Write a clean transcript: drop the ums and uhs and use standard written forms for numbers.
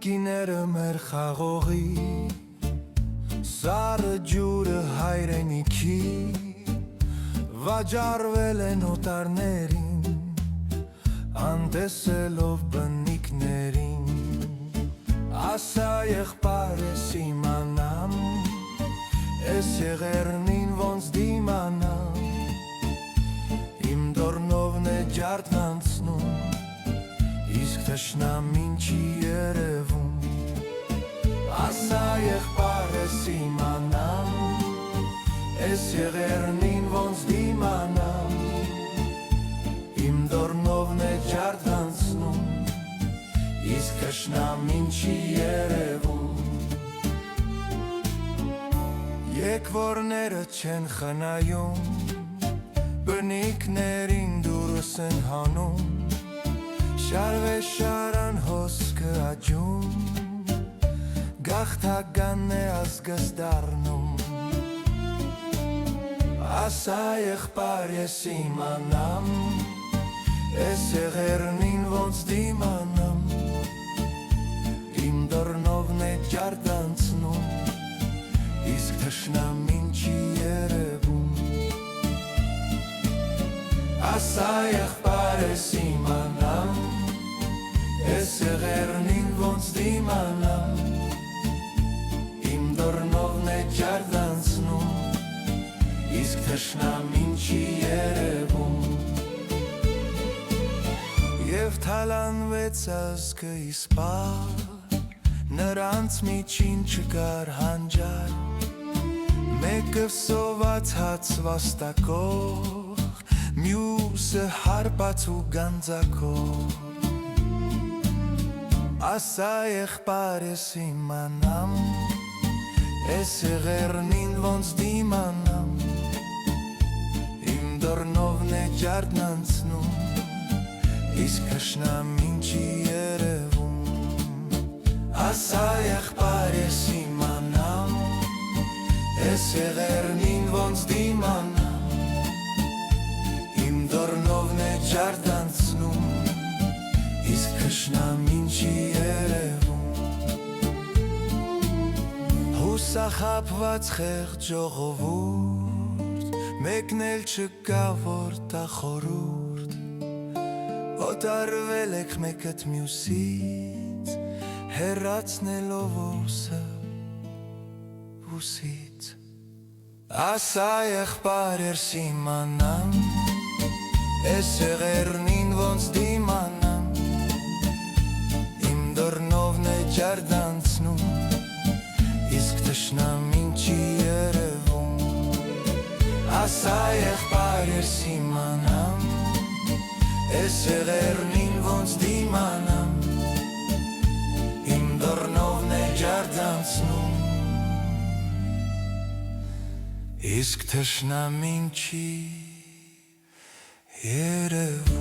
Տիկիները մեր խաղողի Սարը ջուրը հայրենիքի Վաճառվել են օտարներին Անտեսելով բնիկներին Ասա եղբայր ես իմանամ Ես եղերնին ոնց դիմանամ Իմ դորնովն է ջարդն անցնում Իսկ թշնամին չի երևում Ասա եղբայր ես իմանամ Ես եղերնին ոնց դիմանամ Իմ դորնովն է ջարդն անցնում Իսկ թշնամին չի երևում Եկվորները չեն խնայում Բնիկներին դուրս են հանում Շարվե շարան հոսքը աջում Գաղթականն է ազգս դառնում Ասա եղբայր ես իմանամ Ես եղերնին ոնց դիմանամ Իմ դռնովն է ջարդ անցնում Իսկ թշնամին չի երևում Ասա եղբայր ես իմանամ Ես եղերնին ոնց դիմանամ Իմ դռնովն է ջարդ անցնում Իսկ թշնամին չի երևում Եվ թալանվեց ազգը իսպար Նրանց միջին չկար հանջար Մեկը սոված հաց վաստակող Մյուսը հարբած ու գանձակող Ասա եղբայր ես իմանամ Ես եղերնին ոնց դիմանամ Իմ դռնովն է ջարդն անցնում Իսկ թշնամին չի երևում Ասա եղբայր ես իմանամ Ես եղերնին ոնց դիմանամ Իմ դռնովն է ջարդ անցնում Իսկ թշնամին չի երևում Հուսախաբված խեղճ ժողովուրդ Մեկն էլ չկա որ տա խորհուրդ Օտարվել եք մեկըդ մյուսից Հեռացնելով ուսը ուսից Ասա եղբայր ես իմանամ Ես եղերնին ոնց դիմանամ Իմ դռնովն է ջարդ անցնում Իսկ թշնամին չի երևում Ասա եղբայր ես իմանամ Ես եղերնին ոնց դիմանամ Իմ դռնովն է ջարդ անցնում Իսկ թշնամին չի երևում